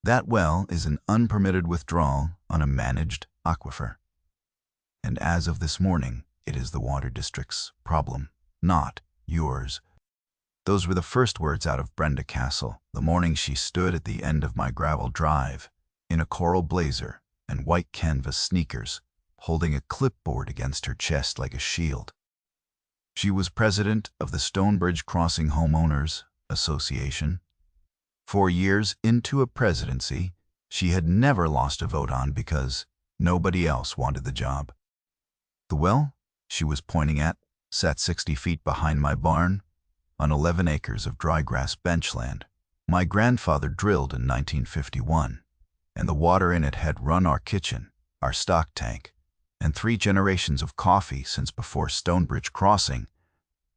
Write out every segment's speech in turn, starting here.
That well is an unpermitted withdrawal on a managed aquifer. And as of this morning, it is the water district's problem, not yours. Those were the first words out of Brenda Castle the morning she stood at the end of my gravel drive, in a coral blazer and white canvas sneakers, holding a clipboard against her chest like a shield. She was president of the Stonebridge Crossing Homeowners Association. 4 years into a presidency, she had never lost a vote on because nobody else wanted the job. The well she was pointing at sat 60 feet behind my barn on 11 acres of dry grass benchland. My grandfather drilled in 1951, and the water in it had run our kitchen, our stock tank, and 3 generations of coffee since before Stonebridge Crossing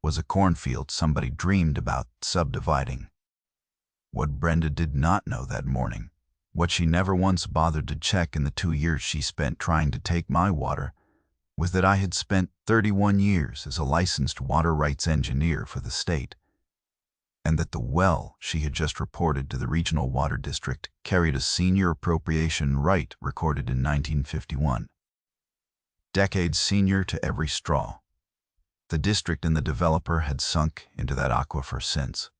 was a cornfield somebody dreamed about subdividing. What Brenda did not know that morning, what she never once bothered to check in the 2 years she spent trying to take my water, was that I had spent 31 years as a licensed water rights engineer for the state, and that the well she had just reported to the Regional Water District carried a senior appropriation right recorded in 1951. Decades senior to every straw. The district and the developer had sunk into that aquifer since.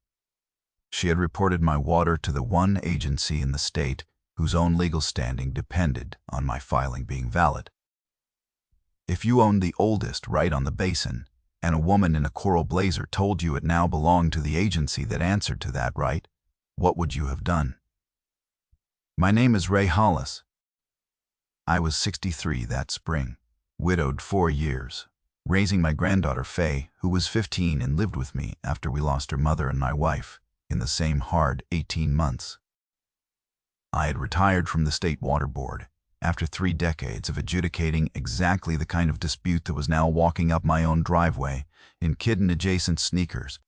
She had reported my water to the one agency in the state whose own legal standing depended on my filing being valid. If you owned the oldest right on the basin, and a woman in a coral blazer told you it now belonged to the agency that answered to that right, what would you have done? My name is Ray Hollis. I was 63 that spring, widowed 4 years, raising my granddaughter Faye, who was 15 and lived with me after we lost her mother and my wife in the same hard 18 months. I had retired from the State Water Board after 3 decades of adjudicating exactly the kind of dispute that was now walking up my own driveway in kid-adjacent sneakers.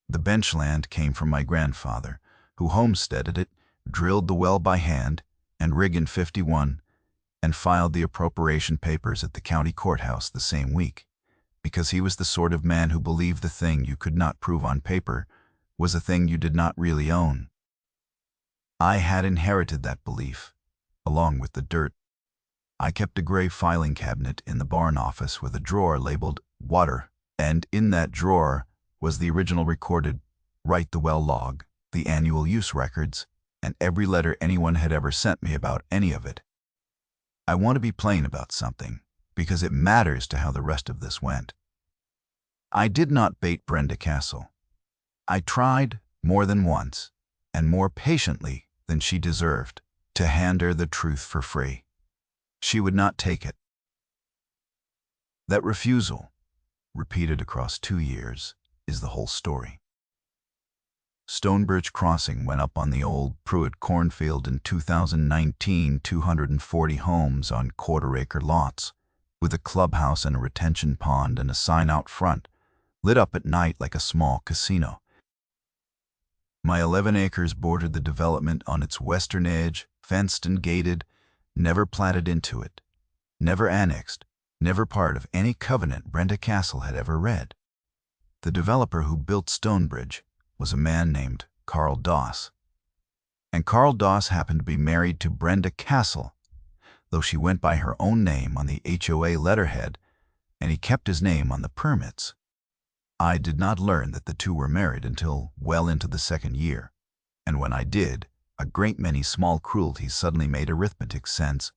The benchland came from my grandfather, who homesteaded it, drilled the well by hand and rig in 51, and filed the appropriation papers at the county courthouse the same week, because he was the sort of man who believed the thing you could not prove on paper was a thing you did not really own. I had inherited that belief, along with the dirt. I kept a gray filing cabinet in the barn office with a drawer labeled Water, and in that drawer was the original recorded Right the Well log, the annual use records, and every letter anyone had ever sent me about any of it. I want to be plain about something, because it matters to how the rest of this went. I did not bait Brenda Castle. I tried more than once, and more patiently than she deserved, to hand her the truth for free. She would not take it. That refusal, repeated across 2 years, is the whole story. Stonebridge Crossing went up on the old Pruitt cornfield in 2019, 240 homes on quarter-acre lots, with a clubhouse and a retention pond and a sign out front, lit up at night like a small casino. My 11 acres bordered the development on its western edge, fenced and gated, never platted into it, never annexed, never part of any covenant Brenda Castle had ever read. The developer who built Stonebridge was a man named Carl Doss. And Carl Doss happened to be married to Brenda Castle, though she went by her own name on the HOA letterhead, and he kept his name on the permits. I did not learn that the two were married until well into the 2nd year, and when I did, a great many small cruelties suddenly made arithmetic sense.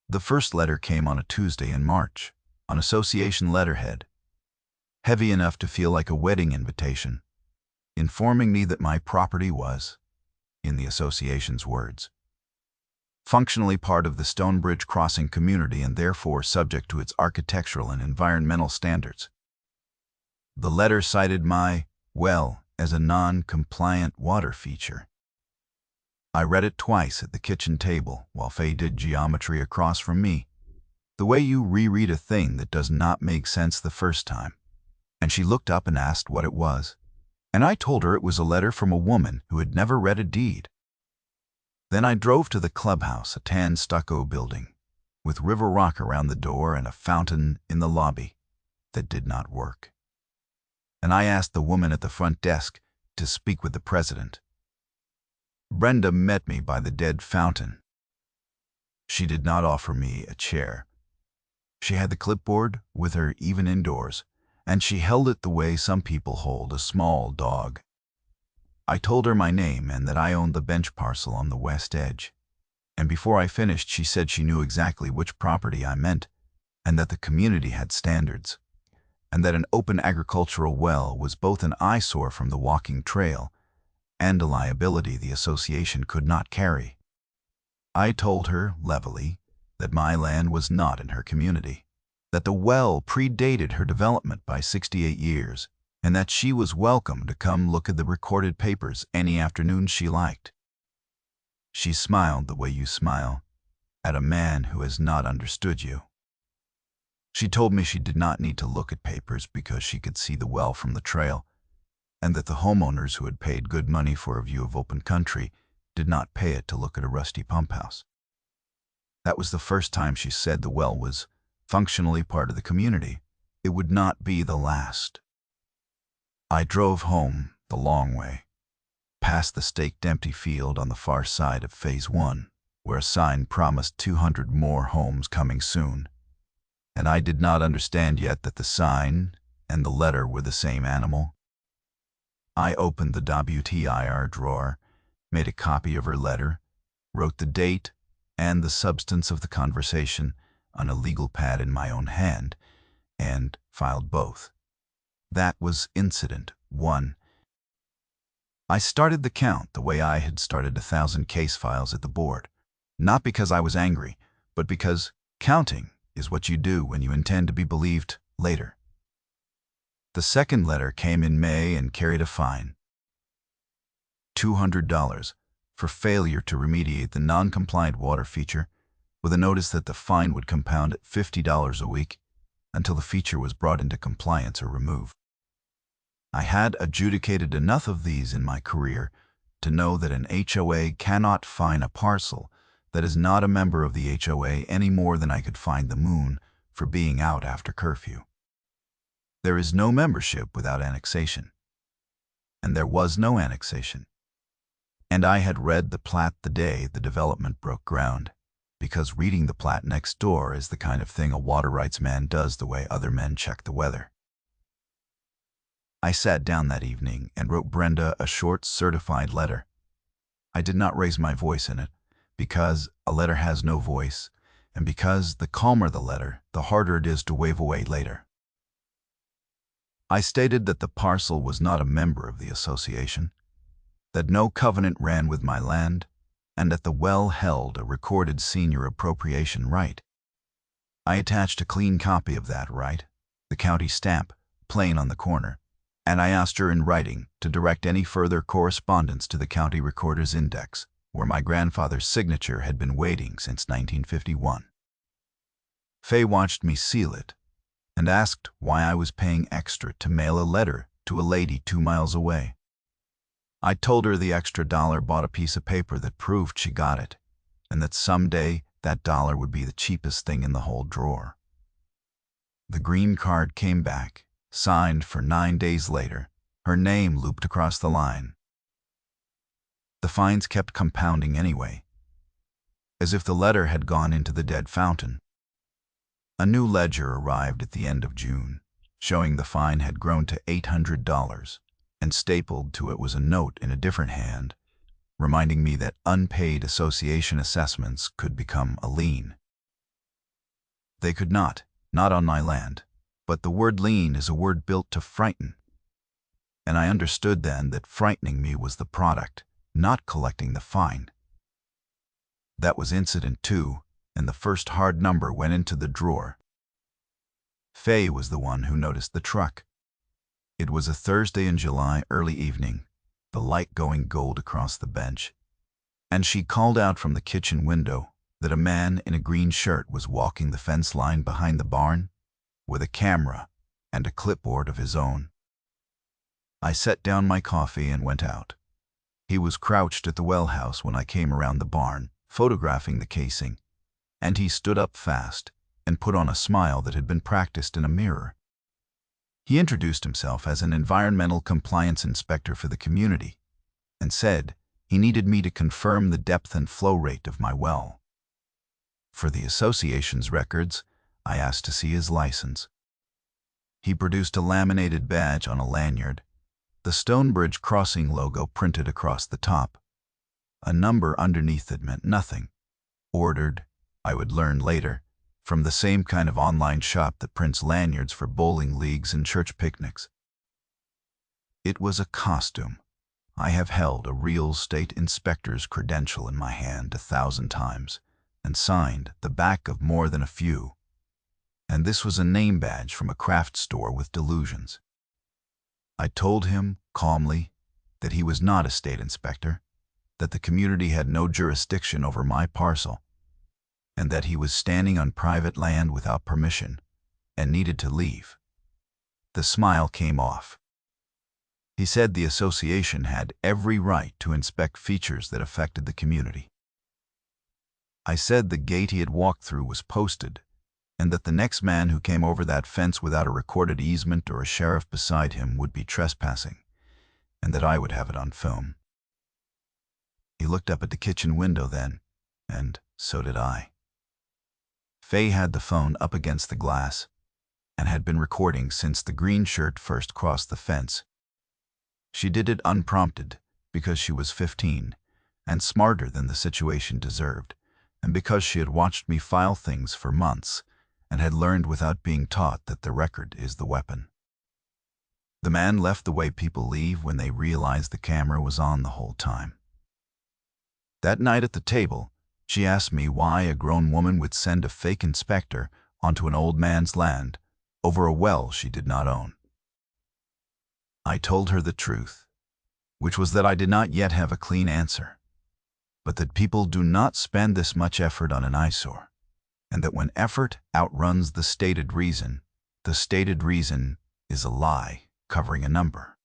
The first letter came on a Tuesday in March, on association letterhead, heavy enough to feel like a wedding invitation, informing me that my property was, in the association's words, functionally part of the Stonebridge Crossing community and therefore subject to its architectural and environmental standards. The letter cited my well as a non-compliant water feature. I read it twice at the kitchen table while Faye did geometry across from me, the way you reread a thing that does not make sense the first time. And she looked up and asked what it was, and I told her it was a letter from a woman who had never read a deed. Then I drove to the clubhouse, a tan stucco building, with river rock around the door and a fountain in the lobby that did not work. And I asked the woman at the front desk to speak with the president. Brenda met me by the dead fountain. She did not offer me a chair. She had the clipboard with her even indoors, and she held it the way some people hold a small dog. I told her my name and that I owned the bench parcel on the west edge. And before I finished, she said she knew exactly which property I meant, and that the community had standards, and that an open agricultural well was both an eyesore from the walking trail and a liability the association could not carry. I told her, levelly, that my land was not in her community, that the well predated her development by 68 years, and that she was welcome to come look at the recorded papers any afternoon she liked. She smiled the way you smile at a man who has not understood you. She told me she did not need to look at papers because she could see the well from the trail, and that the homeowners who had paid good money for a view of open country did not pay it to look at a rusty pump house. That was the first time she said the well was functionally part of the community. It would not be the last. I drove home the long way, past the staked empty field on the far side of Phase 1, where a sign promised 200 more homes coming soon. And I did not understand yet that the sign and the letter were the same animal. I opened the WTIR drawer, made a copy of her letter, wrote the date and the substance of the conversation on a legal pad in my own hand, and filed both. That was Incident 1. I started the count the way I had started 1,000 case files at the board, not because I was angry, but because counting is what you do when you intend to be believed later. The second letter came in May and carried a fine. $200 for failure to remediate the non-compliant water feature, with a notice that the fine would compound at $50 a week until the feature was brought into compliance or removed. I had adjudicated enough of these in my career to know that an HOA cannot fine a parcel that is not a member of the HOA any more than I could fine the moon for being out after curfew. There is no membership without annexation, and there was no annexation. And I had read the plat the day the development broke ground, because reading the plat next door is the kind of thing a water rights man does the way other men check the weather. I sat down that evening and wrote Brenda a short certified letter. I did not raise my voice in it, because a letter has no voice, and because the calmer the letter, the harder it is to wave away later. I stated that the parcel was not a member of the association, that no covenant ran with my land, and that the well held a recorded senior appropriation right. I attached a clean copy of that right, the county stamp, plain on the corner, and I asked her in writing to direct any further correspondence to the County Recorder's Index, where my grandfather's signature had been waiting since 1951. Fay watched me seal it and asked why I was paying extra to mail a letter to a lady 2 miles away. I told her the extra dollar bought a piece of paper that proved she got it, and that someday that dollar would be the cheapest thing in the whole drawer. The green card came back, signed for 9 days later, her name looped across the line. The fines kept compounding anyway, as if the letter had gone into the dead fountain. A new ledger arrived at the end of June, showing the fine had grown to $800, and stapled to it was a note in a different hand, reminding me that unpaid association assessments could become a lien. They could not on my land, but the word lien is a word built to frighten, and I understood then that frightening me was the product, not collecting the fine. That was Incident 2, and the first hard number went into the drawer. Fay was the one who noticed the truck. It was a Thursday in July early evening, the light going gold across the bench, and she called out from the kitchen window that a man in a green shirt was walking the fence line behind the barn with a camera and a clipboard of his own. I set down my coffee and went out. He was crouched at the well house when I came around the barn, photographing the casing, and he stood up fast and put on a smile that had been practiced in a mirror. He introduced himself as an environmental compliance inspector for the community and said He needed me to confirm the depth and flow rate of my well. For the association's records, I asked to see his license. He produced a laminated badge on a lanyard, the Stonebridge Crossing logo printed across the top. A number underneath it meant nothing. Ordered, I would learn later, from the same kind of online shop that prints lanyards for bowling leagues and church picnics. It was a costume. I have held a real state inspector's credential in my hand 1,000 times and signed the back of more than a few. And this was a name badge from a craft store with delusions. I told him, calmly, that he was not a state inspector, that the community had no jurisdiction over my parcel, and that he was standing on private land without permission and needed to leave. The smile came off. He said the association had every right to inspect features that affected the community. I said the gate he had walked through was posted, and that the next man who came over that fence without a recorded easement or a sheriff beside him would be trespassing, and that I would have it on film. He looked up at the kitchen window then, and so did I. Faye had the phone up against the glass and had been recording since the green shirt first crossed the fence. She did it unprompted because she was 15 and smarter than the situation deserved, and because she had watched me file things for months and had learned without being taught that the record is the weapon. The man left the way people leave when they realize the camera was on the whole time. That night at the table, she asked me why a grown woman would send a fake inspector onto an old man's land over a well she did not own. I told her the truth, which was that I did not yet have a clean answer, but that people do not spend this much effort on an eyesore, and that when effort outruns the stated reason is a lie covering a number.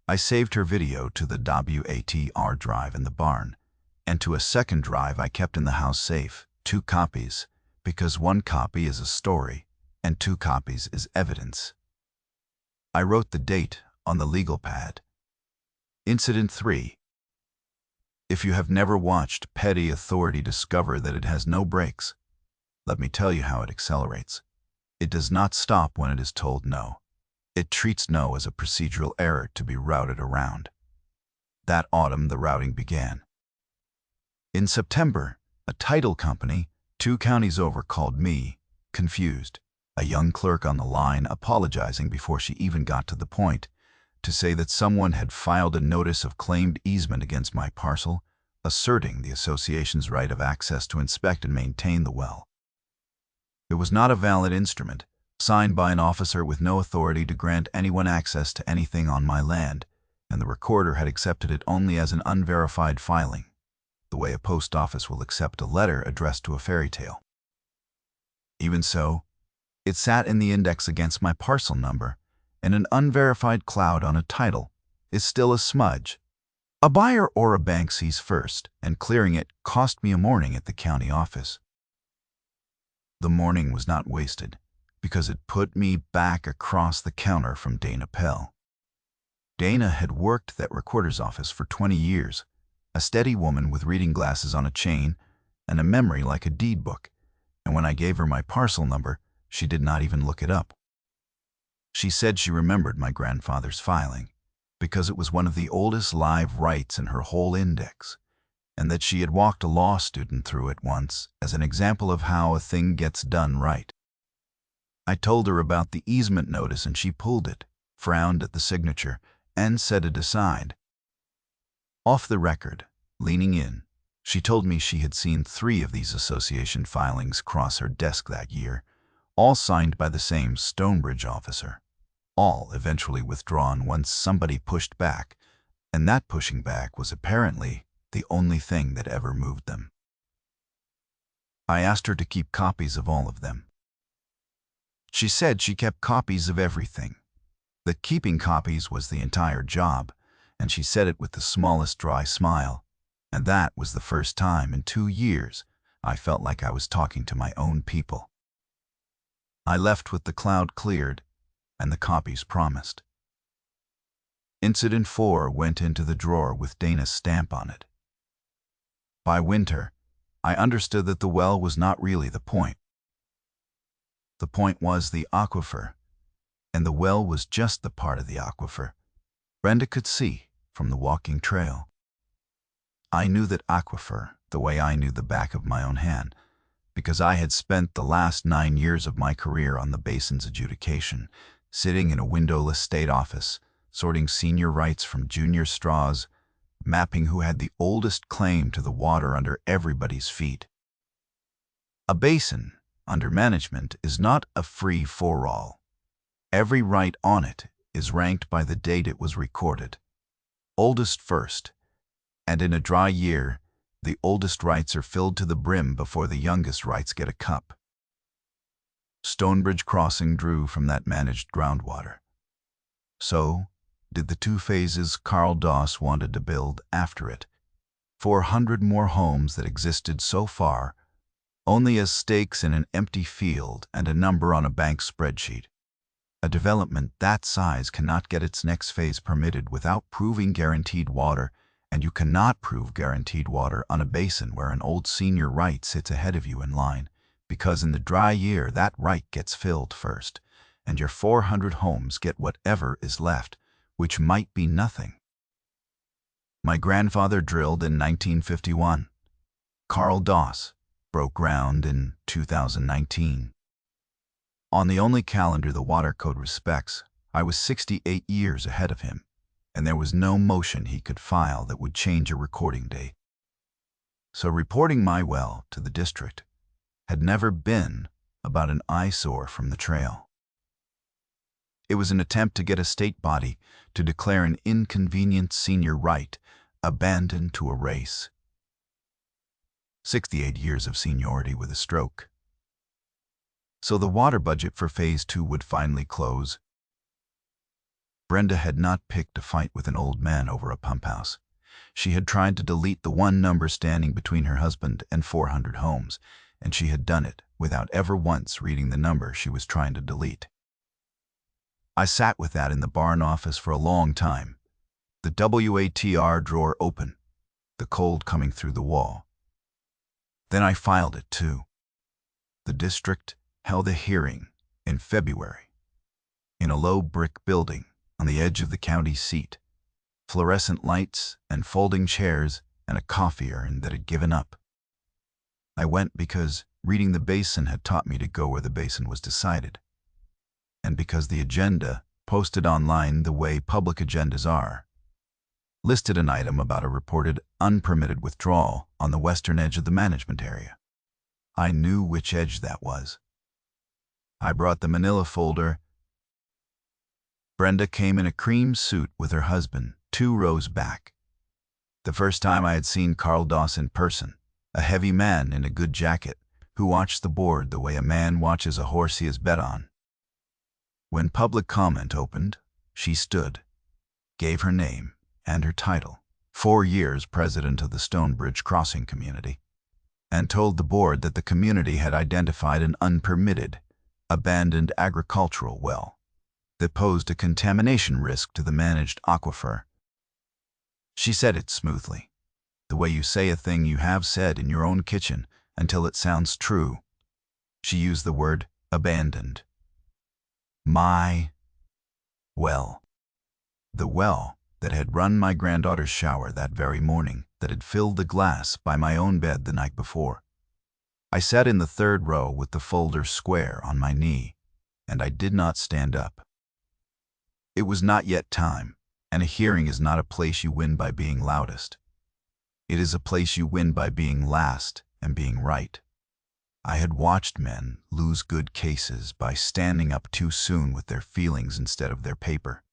I saved her video to the WATR drive in the barn, and to a second drive I kept in the house safe, 2 copies, because 1 copy is a story and 2 copies is evidence. I wrote the date on the legal pad. Incident 3. If you have never watched petty authority discover that it has no brakes, let me tell you how it accelerates. It does not stop when it is told no. It treats no as a procedural error to be routed around. That autumn the routing began. In September, a title company 2 counties over called me, confused, a young clerk on the line apologizing before she even got to the point, to say that someone had filed a notice of claimed easement against my parcel, asserting the association's right of access to inspect and maintain the well. It was not a valid instrument, signed by an officer with no authority to grant anyone access to anything on my land, and the recorder had accepted it only as an unverified filing, the way a post office will accept a letter addressed to a fairy tale. Even so, it sat in the index against my parcel number, and an unverified cloud on a title is still a smudge. A buyer or a bank sees first, and clearing it cost me a morning at the county office. The morning was not wasted, because it put me back across the counter from Dana Pell. Dana had worked that recorder's office for 20 years, a steady woman with reading glasses on a chain and a memory like a deed book, and when I gave her my parcel number, she did not even look it up. She said she remembered my grandfather's filing, because it was one of the oldest live rights in her whole index, and that she had walked a law student through it once as an example of how a thing gets done right. I told her about the easement notice and she pulled it, frowned at the signature, and set it aside. Off the record, leaning in, she told me she had seen 3 of these association filings cross her desk that year, all signed by the same Stonebridge officer, all eventually withdrawn once somebody pushed back, and that pushing back was apparently the only thing that ever moved them. I asked her to keep copies of all of them. She said she kept copies of everything, that keeping copies was the entire job, and she said it with the smallest dry smile, and that was the first time in 2 years I felt like I was talking to my own people. I left with the cloud cleared and the copies promised. Incident 4 went into the drawer with Dana's stamp on it. By winter, I understood that the well was not really the point. The point was the aquifer, and the well was just the part of the aquifer Brenda could see from the walking trail. I knew that aquifer the way I knew the back of my own hand, because I had spent the last 9 years of my career on the basin's adjudication, sitting in a windowless state office, sorting senior rights from junior straws, mapping who had the oldest claim to the water under everybody's feet. A basin, under management, is not a free-for-all. Every right on it is ranked by the date it was recorded, oldest first, and in a dry year, the oldest rights are filled to the brim before the youngest rights get a cup. Stonebridge Crossing drew from that managed groundwater. So did the 2 phases Carl Doss wanted to build after it, 400 more homes that existed so far only as stakes in an empty field and a number on a bank spreadsheet. A development that size cannot get its next phase permitted without proving guaranteed water, and you cannot prove guaranteed water on a basin where an old senior right sits ahead of you in line, because in the dry year that right gets filled first, and your 400 homes get whatever is left, which might be nothing. My grandfather drilled in 1951. Carl Doss broke ground in 2019. On the only calendar the water code respects, I was 68 years ahead of him, and there was no motion he could file that would change a recording date. So reporting my well to the district had never been about an eyesore from the trail. It was an attempt to get a state body to declare an inconvenient senior right abandoned to a race. 68 years of seniority with a stroke. So the water budget for Phase 2 would finally close. Brenda had not picked a fight with an old man over a pump house. She had tried to delete the one number standing between her husband and 400 homes, and she had done it without ever once reading the number she was trying to delete. I sat with that in the barn office for a long time, the WATR drawer open, the cold coming through the wall. Then I filed it too. The district held a hearing in February in a low brick building on the edge of the county seat, fluorescent lights and folding chairs and a coffee urn that had given up. I went because reading the basin had taught me to go where the basin was decided, and because the agenda, posted online the way public agendas are, listed an item about a reported unpermitted withdrawal on the western edge of the management area. I knew which edge that was. I brought the manila folder. Brenda came in a cream suit with her husband, 2 rows back. The first time I had seen Carl Doss in person, a heavy man in a good jacket who watched the board the way a man watches a horse he has bet on. When public comment opened, she stood, gave her name and her title, 4 years president of the Stonebridge Crossing community, and told the board that the community had identified an unpermitted, abandoned agricultural well that posed a contamination risk to the managed aquifer. She said it smoothly, the way you say a thing you have said in your own kitchen until it sounds true. She used the word abandoned. My well. The well that had run my granddaughter's shower that very morning, that had filled the glass by my own bed the night before. I sat in the 3rd row with the folder square on my knee, and I did not stand up. It was not yet time, and a hearing is not a place you win by being loudest. It is a place you win by being last and being right. I had watched men lose good cases by standing up too soon with their feelings instead of their paper.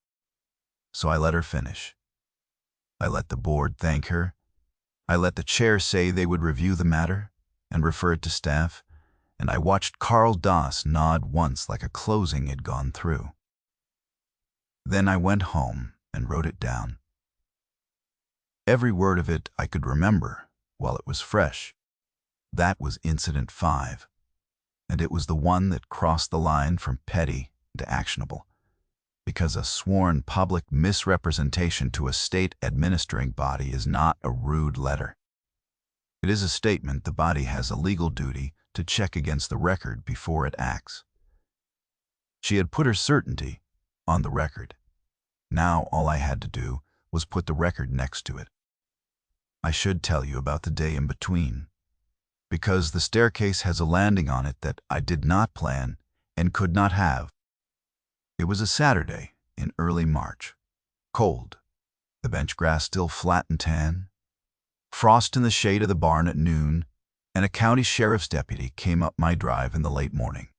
So I let her finish. I let the board thank her. I let the chair say they would review the matter and refer it to staff, and I watched Carl Doss nod once like a closing had gone through. Then I went home and wrote it down. Every word of it I could remember while it was fresh. That was Incident 5, and it was the one that crossed the line from petty to actionable. because a sworn public misrepresentation to a state administering body is not a rude letter. It is a statement the body has a legal duty to check against the record before it acts. She had put her certainty on the record. Now all I had to do was put the record next to it. I should tell you about the day in between, because the staircase has a landing on it that I did not plan and could not have. It was a Saturday in early March. Cold, the bench grass still flat and tan, frost in the shade of the barn at noon, and a county sheriff's deputy came up my drive in the late morning.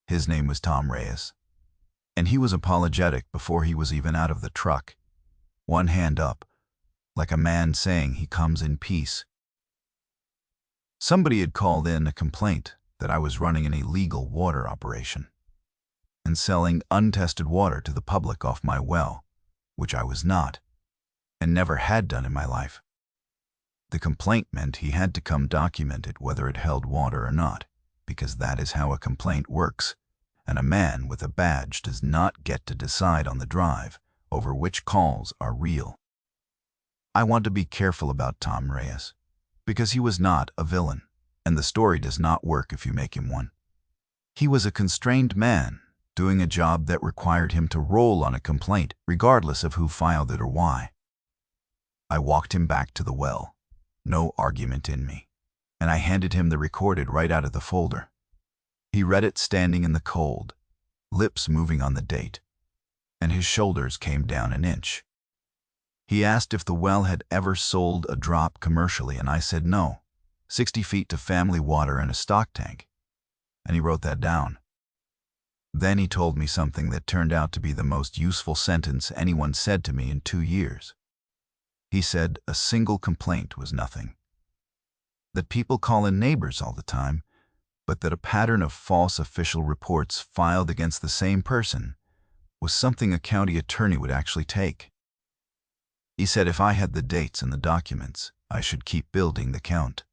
His name was Tom Reyes, and he was apologetic before he was even out of the truck, one hand up, like a man saying he comes in peace. Somebody had called in a complaint that I was running an illegal water operation and selling untested water to the public off my well, which I was not, and never had done in my life. The complaint meant he had to come document it whether it held water or not, because that is how a complaint works, and a man with a badge does not get to decide on the drive over which calls are real. I want to be careful about Tom Reyes, because he was not a villain, and the story does not work if you make him one. He was a constrained man doing a job that required him to roll on a complaint regardless of who filed it or why. I walked him back to the well, no argument in me, and I handed him the recorded right out of the folder. He read it standing in the cold, lips moving on the date, and his shoulders came down an inch. He asked if the well had ever sold a drop commercially, and I said no, 60 feet to family water and a stock tank, and he wrote that down. Then he told me something that turned out to be the most useful sentence anyone said to me in 2 years. He said a single complaint was nothing, that people call in neighbors all the time, but that a pattern of false official reports filed against the same person was something a county attorney would actually take. He said if I had the dates and the documents, I should keep building the count,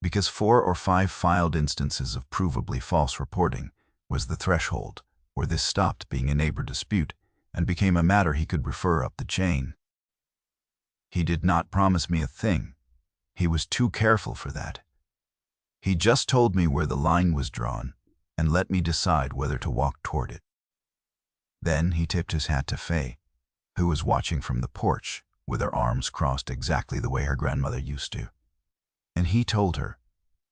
because 4 or 5 filed instances of provably false reporting was the threshold where this stopped being a neighbor dispute and became a matter he could refer up the chain. He did not promise me a thing. He was too careful for that. He just told me where the line was drawn and let me decide whether to walk toward it. Then he tipped his hat to Faye, who was watching from the porch with her arms crossed exactly the way her grandmother used to. And he told her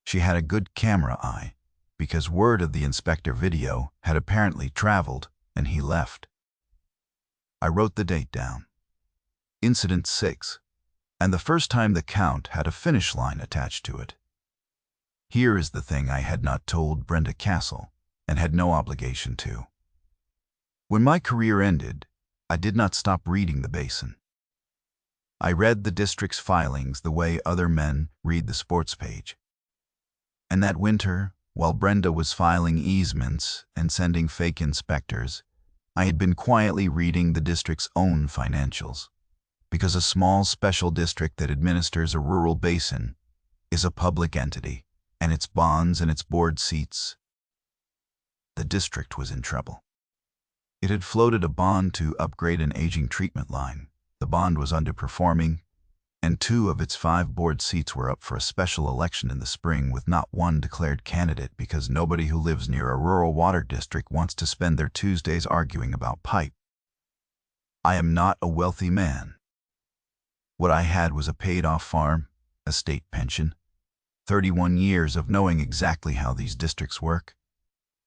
she had a good camera eye because word of the inspector video had apparently traveled and he left. I wrote the date down. Incident 6, and the first time the count had a finish line attached to it. Here is the thing I had not told Brenda Castle and had no obligation to. When my career ended, I did not stop reading the basin. I read the district's filings the way other men read the sports page. And that winter, while Brenda was filing easements and sending fake inspectors, I had been quietly reading the district's own financials, because a small special district that administers a rural basin is a public entity, and its bonds and its board seats. The district was in trouble. It had floated a bond to upgrade an aging treatment line. The bond was underperforming, and 2 of its 5 board seats were up for a special election in the spring with not one declared candidate because nobody who lives near a rural water district wants to spend their Tuesdays arguing about pipe. I am not a wealthy man. What I had was a paid-off farm, a state pension, 31 years of knowing exactly how these districts work,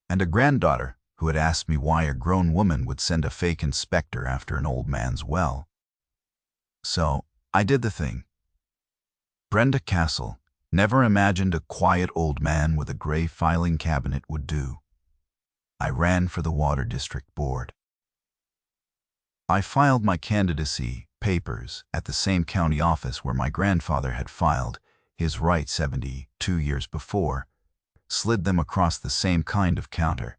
and a granddaughter who had asked me why a grown woman would send a fake inspector after an old man's well. So I did the thing. Brenda Castle never imagined a quiet old man with a gray filing cabinet would do. I ran for the Water District Board. I filed my candidacy papers at the same county office where my grandfather had filed his right 72 years before, slid them across the same kind of counter,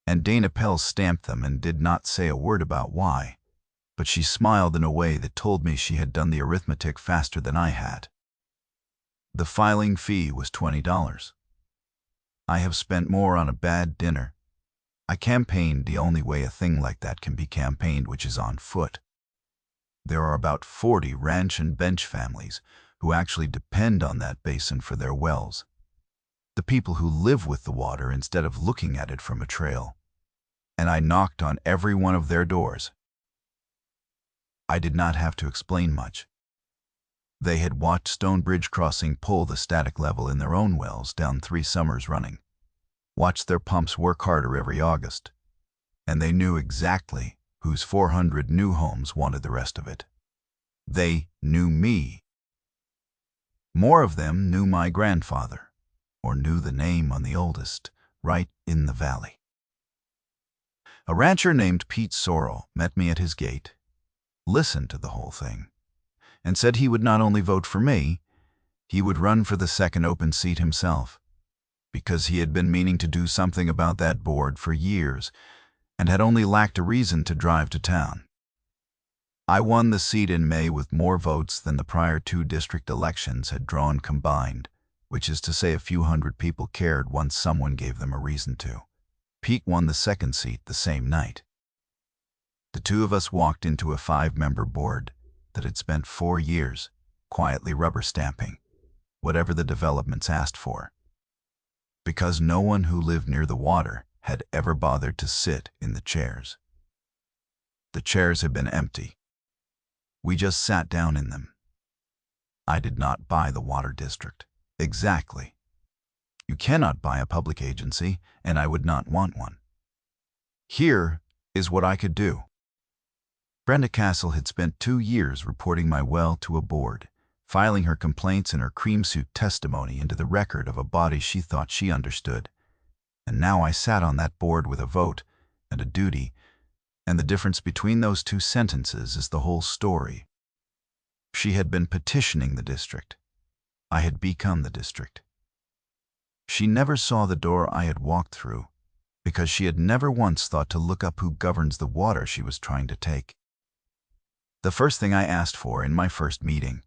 and Dana Pell stamped them and did not say a word about why, but she smiled in a way that told me she had done the arithmetic faster than I had. The filing fee was $20. I have spent more on a bad dinner, I campaigned the only way a thing like that can be campaigned, which is on foot. There are about 40 ranch and bench families who actually depend on that basin for their wells. The people who live with the water instead of looking at it from a trail. And I knocked on every one of their doors. I did not have to explain much. They had watched Stonebridge Crossing pull the static level in their own wells down 3 summers running, watched their pumps work harder every August, and they knew exactly whose 400 new homes wanted the rest of it. They knew me. More of them knew my grandfather, or knew the name on the oldest, right in the valley. A rancher named Pete Sorrell met me at his gate, listened to the whole thing, and said he would not only vote for me, he would run for the second open seat himself, because he had been meaning to do something about that board for years and had only lacked a reason to drive to town. I won the seat in May with more votes than the prior 2 district elections had drawn combined, which is to say a few hundred people cared once someone gave them a reason to. Pete won the second seat the same night. The 2 of us walked into a 5-member board that had spent 4 years quietly rubber stamping whatever the developments asked for, because no one who lived near the water had ever bothered to sit in the chairs. The chairs had been empty. We just sat down in them. I did not buy the water district. Exactly. You cannot buy a public agency, and I would not want one. Here is what I could do. Brenda Castle had spent 2 years reporting my well to a board, filing her complaints and her cream suit testimony into the record of a body she thought she understood. And now I sat on that board with a vote and a duty, and the difference between those 2 sentences is the whole story. She had been petitioning the district. I had become the district. She never saw the door I had walked through, because she had never once thought to look up who governs the water she was trying to take. The first thing I asked for in my first meeting,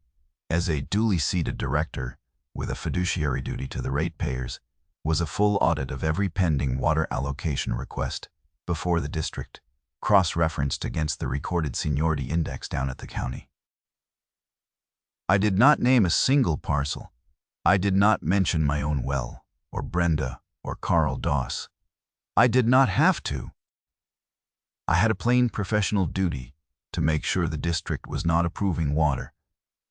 as a duly seated director with a fiduciary duty to the ratepayers, was a full audit of every pending water allocation request before the district, cross-referenced against the recorded seniority index down at the county. I did not name a single parcel. I did not mention my own well, or Brenda, or Carl Doss. I did not have to. I had a plain professional duty to make sure the district was not approving water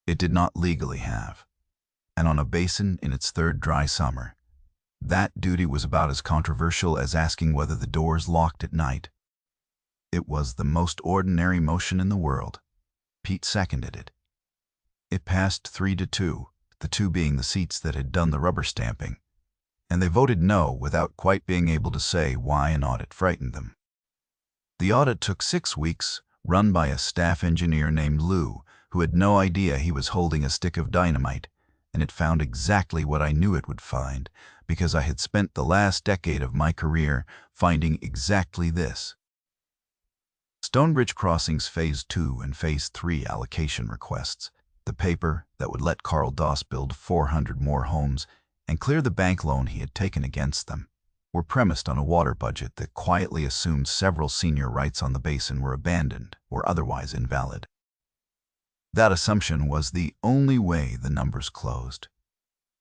it did not legally have, and on a basin in its 3rd dry summer. That duty was about as controversial as asking whether the doors locked at night. It was the most ordinary motion in the world. Pete seconded it. It passed 3-2, the 2 being the seats that had done the rubber stamping, and they voted no without quite being able to say why an audit frightened them. The audit took 6 weeks, run by a staff engineer named Lou, who had no idea he was holding a stick of dynamite, and it found exactly what I knew it would find, because I had spent the last decade of my career finding exactly this. Stonebridge Crossing's Phase 2 and Phase 3 allocation requests, the paper that would let Carl Doss build 400 more homes and clear the bank loan he had taken against them, were premised on a water budget that quietly assumed several senior rights on the basin were abandoned or otherwise invalid. That assumption was the only way the numbers closed.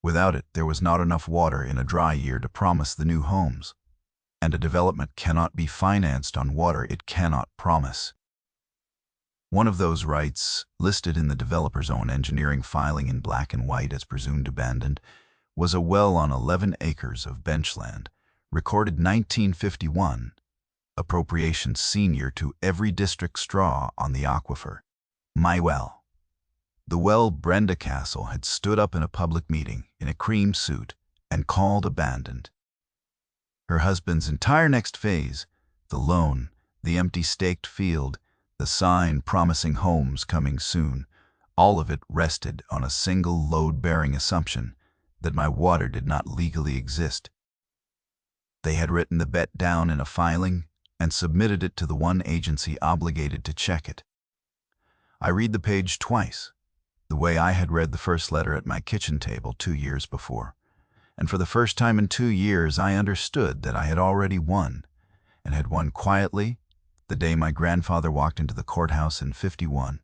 Without it, there was not enough water in a dry year to promise the new homes, and a development cannot be financed on water it cannot promise. One of those rights, listed in the developer's own engineering filing in black and white as presumed abandoned, was a well on 11 acres of benchland, recorded 1951, appropriations senior to every district straw on the aquifer. My well. The well Brenda Castle had stood up in a public meeting in a cream suit and called abandoned. Her husband's entire next phase, the loan, the empty staked field, the sign promising homes coming soon, all of it rested on a single load-bearing assumption that my water did not legally exist. They had written the bet down in a filing and submitted it to the one agency obligated to check it. I read the page twice, the way I had read the first letter at my kitchen table 2 years before, and for the first time in 2 years I understood that I had already won, and had won quietly the day my grandfather walked into the courthouse in '51.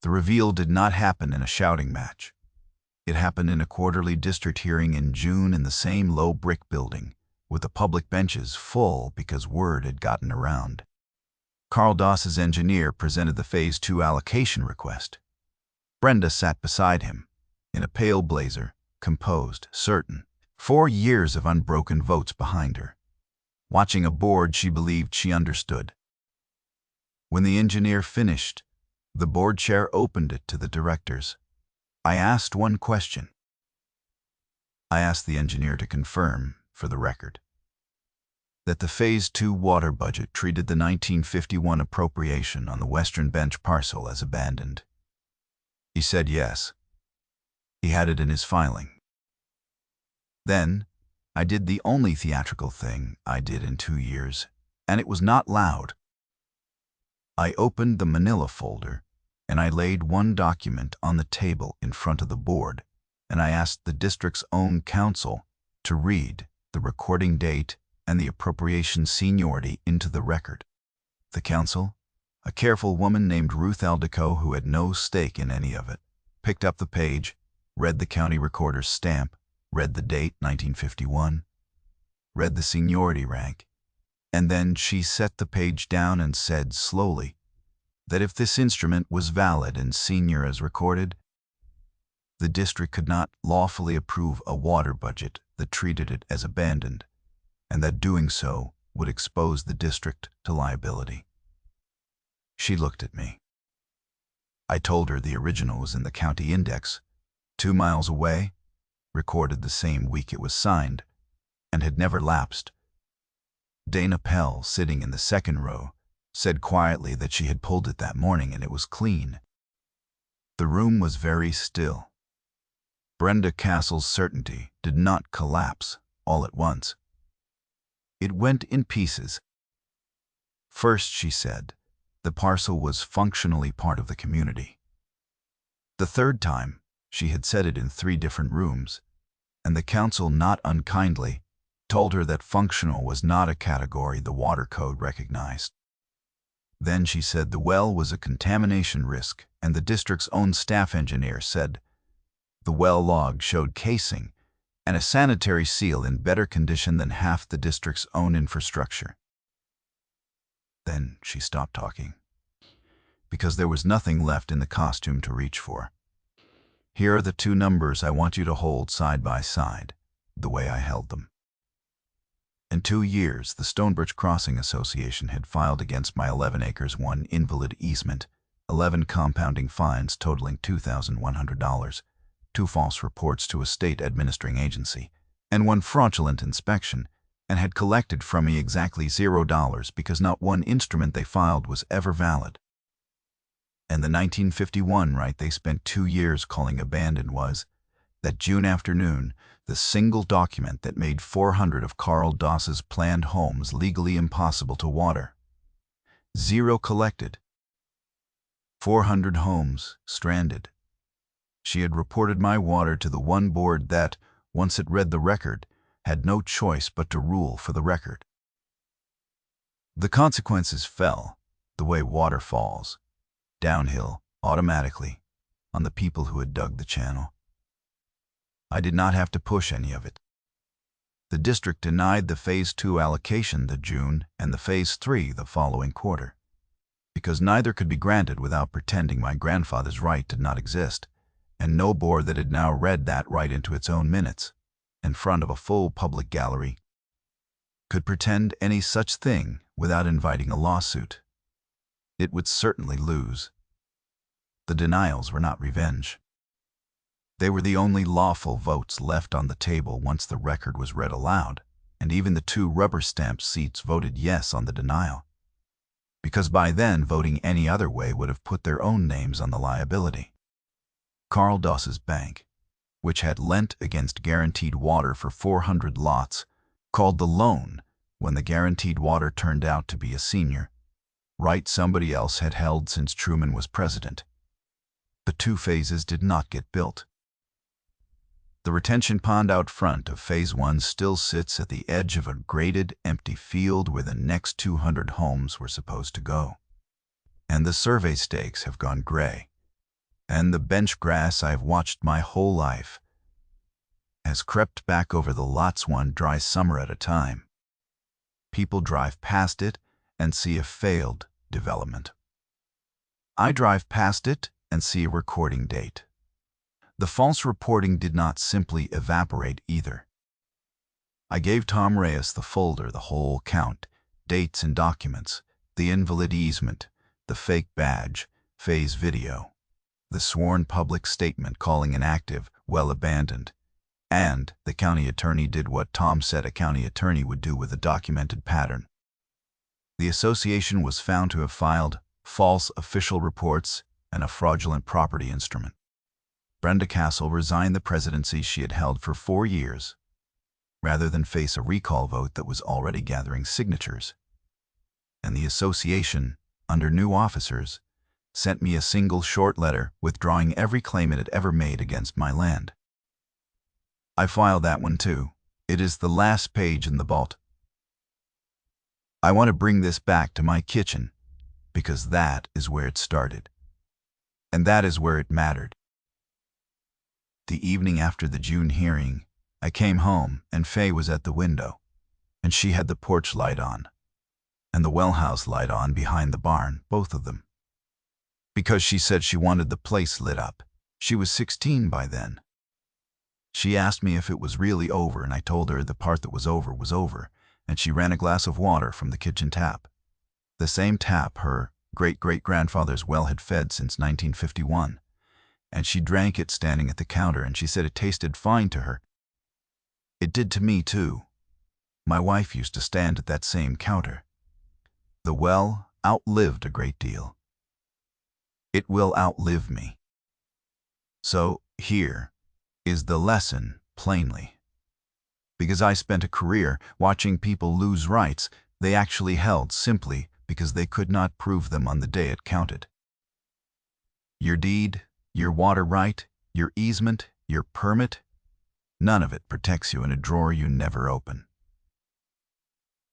The reveal did not happen in a shouting match. It happened in a quarterly district hearing in June in the same low brick building, with the public benches full because word had gotten around. Carl Doss's engineer presented the Phase 2 allocation request. Brenda sat beside him, in a pale blazer, composed, certain, 4 years of unbroken votes behind her. Watching a board she believed she understood. When the engineer finished, the board chair opened it to the directors. I asked one question. I asked the engineer to confirm, for the record, that the Phase 2 water budget treated the 1951 appropriation on the Western Bench parcel as abandoned. He said yes. He had it in his filing. Then, I did the only theatrical thing I did in 2 years, and it was not loud. I opened the manila folder, and I laid one document on the table in front of the board, and I asked the district's own counsel to read the recording date and the appropriation seniority into the record. The counsel, a careful woman named Ruth Aldico who had no stake in any of it, picked up the page, read the county recorder's stamp, read the date, 1951, read the seniority rank, and then she set the page down and said slowly that if this instrument was valid and senior as recorded, the district could not lawfully approve a water budget that treated it as abandoned, and that doing so would expose the district to liability. She looked at me. I told her the original was in the county index, 2 miles away, recorded the same week it was signed, and had never lapsed. Dana Pell, sitting in the second row, said quietly that she had pulled it that morning and it was clean. The room was very still. Brenda Castle's certainty did not collapse all at once. It went in pieces. First, she said, the parcel was functionally part of the community. The third time, she had said it in 3 different rooms, and the council, not unkindly, told her that functional was not a category the water code recognized. Then she said the well was a contamination risk, and the district's own staff engineer said the well log showed casing and a sanitary seal in better condition than half the district's own infrastructure. Then she stopped talking, because there was nothing left in the costume to reach for. Here are the 2 numbers I want you to hold side by side, the way I held them. In 2 years, the Stonebridge Crossing Association had filed against my 11 acres 1 invalid easement, 11 compounding fines totaling $2,100, 2 false reports to a state administering agency, and 1 fraudulent inspection, and had collected from me exactly $0 because not one instrument they filed was ever valid. And the 1951 right they spent 2 years calling abandoned was, that June afternoon, the single document that made 400 of Carl Doss's planned homes legally impossible to water. 0 collected. 400 homes stranded. She had reported my water to the one board that, once it read the record, had no choice but to rule for the record. The consequences fell, the way water falls, downhill, automatically, on the people who had dug the channel. I did not have to push any of it. The district denied the Phase 2 allocation the June and the Phase 3 the following quarter, because neither could be granted without pretending my grandfather's right did not exist, and no board that had now read that right into its own minutes, in front of a full public gallery, could pretend any such thing without inviting a lawsuit. It would certainly lose. The denials were not revenge. They were the only lawful votes left on the table once the record was read aloud, and even the 2 rubber-stamped seats voted yes on the denial, because by then voting any other way would have put their own names on the liability. Carl Doss's bank, which had lent against guaranteed water for 400 lots, called the loan when the guaranteed water turned out to be a senior right somebody else had held since Truman was president. The 2 phases did not get built. The retention pond out front of Phase 1 still sits at the edge of a graded, empty field where the next 200 homes were supposed to go. And the survey stakes have gone gray. And the bench grass I've watched my whole life has crept back over the lots one dry summer at a time. People drive past it and see a failed development. I drive past it and see a recording date. The false reporting did not simply evaporate either. I gave Tom Reyes the folder, the whole count, dates and documents, the invalid easement, the fake badge, phase video, the sworn public statement calling inactive, well abandoned, and the county attorney did what Tom said a county attorney would do with a documented pattern. The association was found to have filed false official reports and a fraudulent property instrument. Brenda Castle resigned the presidency she had held for 4 years, rather than face a recall vote that was already gathering signatures. And the association, under new officers, sent me a single short letter withdrawing every claim it had ever made against my land. I filed that one too. It is the last page in the vault. I want to bring this back to my kitchen, because that is where it started. And that is where it mattered. The evening after the June hearing, I came home and Faye was at the window, and she had the porch light on, and the well house light on behind the barn, both of them. Because she said she wanted the place lit up. She was 16 by then. She asked me if it was really over, and I told her the part that was over, and she ran a glass of water from the kitchen tap. The same tap her great-great-grandfather's well had fed since 1951. And she drank it standing at the counter, and she said it tasted fine to her. It did to me, too. My wife used to stand at that same counter. The well outlived a great deal. It will outlive me. So here is the lesson, plainly. Because I spent a career watching people lose rights they actually held simply because they could not prove them on the day it counted. Your deed, your water right, your easement, your permit, none of it protects you in a drawer you never open.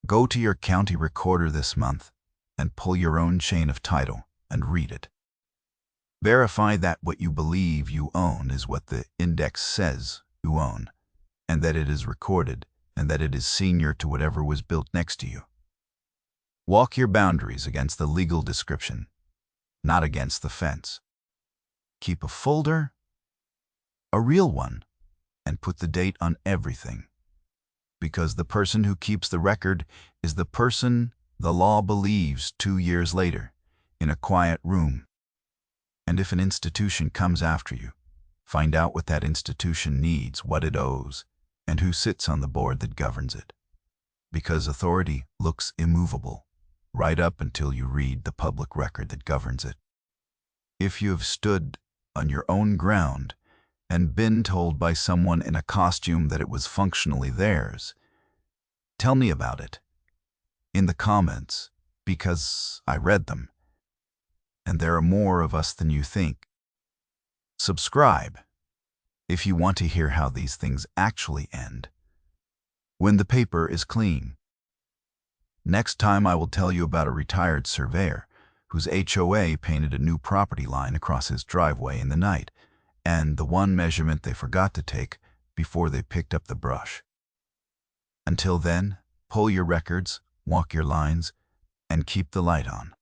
Go to your county recorder this month and pull your own chain of title and read it. Verify that what you believe you own is what the index says you own, and that it is recorded, and that it is senior to whatever was built next to you. Walk your boundaries against the legal description, not against the fence. Keep a folder, a real one, and put the date on everything. Because the person who keeps the record is the person the law believes 2 years later, in a quiet room. And if an institution comes after you, find out what that institution needs, what it owes, and who sits on the board that governs it. Because authority looks immovable, right up until you read the public record that governs it. If you have stood on your own ground and been told by someone in a costume that it was functionally theirs, tell me about it in the comments, because I read them, and there are more of us than you think. Subscribe if you want to hear how these things actually end, when the paper is clean. Next time I will tell you about a retired surveyor whose HOA painted a new property line across his driveway in the night, and the one measurement they forgot to take before they picked up the brush. Until then, pull your records, walk your lines, and keep the light on.